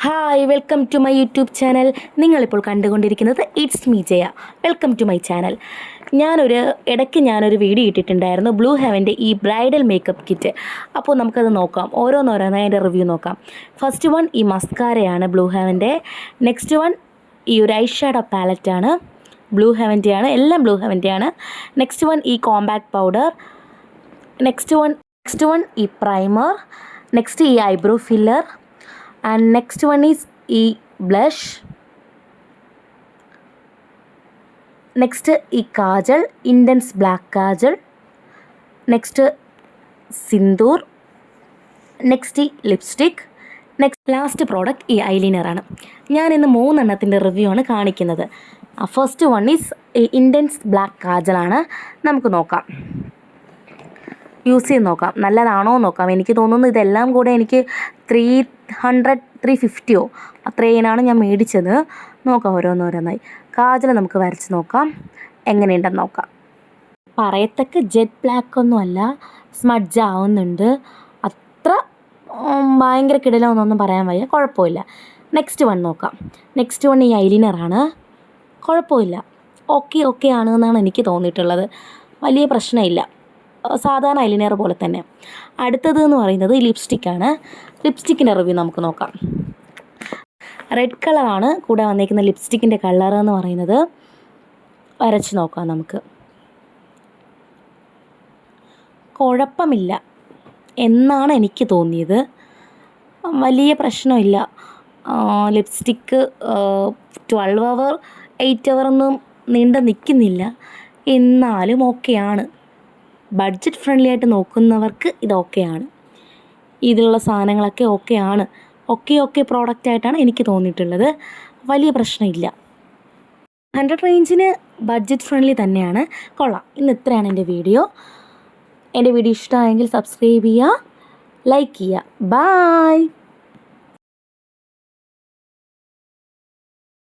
Hi, welcome to my YouTube channel. നിങ്ങളിപ്പോൾ കണ്ടുകൊണ്ടിരിക്കുന്നത് it's me Jaya. Welcome to my channel. ഇടയ്ക്ക് ഞാനൊരു വീഡിയോ ഇട്ടിട്ടുണ്ടായിരുന്നു ബ്ലൂ ഹെവൻ്റെ ഈ ബ്രൈഡൽ മേക്കപ്പ് കിറ്റ്. അപ്പോൾ നമുക്കത് നോക്കാം, ഓരോന്നോരോന്നായി അതിൻ്റെ റിവ്യൂ നോക്കാം. ഫസ്റ്റ് വൺ ഈ മസ്കാരയാണ് ബ്ലൂ ഹെവൻ്റെ. നെക്സ്റ്റ് വൺ ഈ ഒരു ഐ ഷാഡോ പാലറ്റാണ്, ബ്ലൂ ഹെവൻ്റെയാണ്, എല്ലാം ബ്ലൂ ഹെവൻ്റെയാണ്. നെക്സ്റ്റ് വൺ ഈ കോമ്പാക്ട് പൗഡർ. നെക്സ്റ്റ് വൺ ഈ പ്രൈമർ. നെക്സ്റ്റ് ഈ eyebrow filler. And next one is ഈ ബ്ലഷ്. നെക്സ്റ്റ് ഈ kajal, intense black kajal. Next sindoor. Next ഈ ലിപ്സ്റ്റിക്. ലാസ്റ്റ് പ്രോഡക്റ്റ് ഈ ഐലൈനറാണ്. ഞാനിന്ന് 3 എണ്ണത്തിൻ്റെ റിവ്യൂ ആണ് കാണിക്കുന്നത്. First one is intense black കാജലാണ്. നമുക്ക് നോക്കാം, യൂസ് ചെയ്ത് നോക്കാം, നല്ലതാണോ നോക്കാം. എനിക്ക് തോന്നുന്നു ഇതെല്ലാം കൂടെ എനിക്ക് 350 അത്രേനാണ് ഞാൻ മേടിച്ചത്. നോക്കാം ഓരോന്നോരോന്നായി. കാജൽ നമുക്ക് വരച്ച് നോക്കാം, എങ്ങനെയുണ്ടെന്ന് നോക്കാം. പറയത്തക്ക ജെറ്റ് ബ്ലാക്ക് ഒന്നും അല്ല, സ്മഡ്ജ് ആവുന്നുണ്ട്. അത്ര ഭയങ്കര കിടിലമെന്നൊന്നും പറയാൻ വയ്യ, കുഴപ്പമില്ല. നെക്സ്റ്റ് വൺ നോക്കാം. നെക്സ്റ്റ് വൺ ഈ ഐലൈനറാണ്. കുഴപ്പമില്ല, ഓക്കെ ആണെന്നാണ് എനിക്ക് തോന്നിയിട്ടുള്ളത്. വലിയ പ്രശ്നമില്ല, സാധാരണ ഐലൈനർ പോലെ തന്നെ. അടുത്തത് എന്ന് പറയുന്നത് ഈ ലിപ്സ്റ്റിക്കാണ്. ലിപ്സ്റ്റിക്കിൻ്റെ റിവ്യൂ നമുക്ക് നോക്കാം. റെഡ് കളറാണ് കൂടെ വന്നിരിക്കുന്ന ലിപ്സ്റ്റിക്കിൻ്റെ കളർ എന്ന് പറയുന്നത്. വരച്ച് നോക്കാം നമുക്ക്. കുഴപ്പമില്ല എന്നാണ് എനിക്ക് തോന്നിയത്, വലിയ പ്രശ്നമില്ല. ലിപ്സ്റ്റിക്ക് 12 അവർ 8 അവർ ഒന്നും നീണ്ടു നിൽക്കുന്നില്ല, എന്നാലും ഓക്കെയാണ്. ബഡ്ജറ്റ് ഫ്രണ്ട്ലി ആയിട്ട് നോക്കുന്നവർക്ക് ഇത് ഓക്കെയാണ്. ഇതിലുള്ള സാധനങ്ങളൊക്കെ ഓക്കെയാണ്. ഓക്കെ പ്രോഡക്റ്റായിട്ടാണ് എനിക്ക് തോന്നിയിട്ടുള്ളത്. വലിയ പ്രശ്നമില്ല. 100 റേഞ്ചിന് ബഡ്ജറ്റ് ഫ്രണ്ട്ലി തന്നെയാണ്, കൊള്ളാം. ഇന്ന് ഇത്രയാണ് എൻ്റെ വീഡിയോ. എൻ്റെ വീഡിയോ ഇഷ്ടമായെങ്കിൽ സബ്സ്ക്രൈബ് ചെയ്യുക, ലൈക്ക് ചെയ്യുക. ബായ്.